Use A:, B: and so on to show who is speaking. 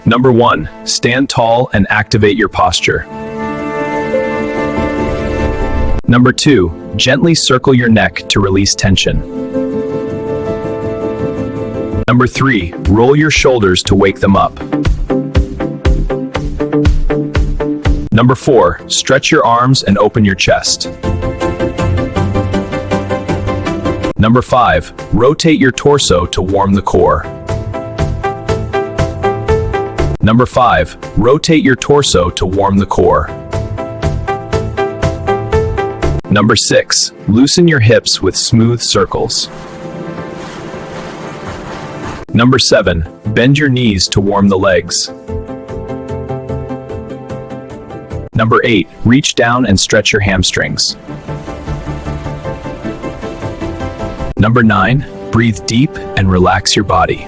A: Number 1. Stand tall and activate your posture. Number 2. Gently circle your neck to release tension. Number 3. Roll your shoulders to wake them up. Number 4. Stretch your arms and open your chest. Number 5. Rotate your torso to warm the core. Number 5. Rotate your torso to warm the core. Number 6. Loosen your hips with smooth circles. Number 7. Bend your knees to warm the legs. Number 8. Reach down and stretch your hamstrings. Number 9. Breathe deep and relax your body.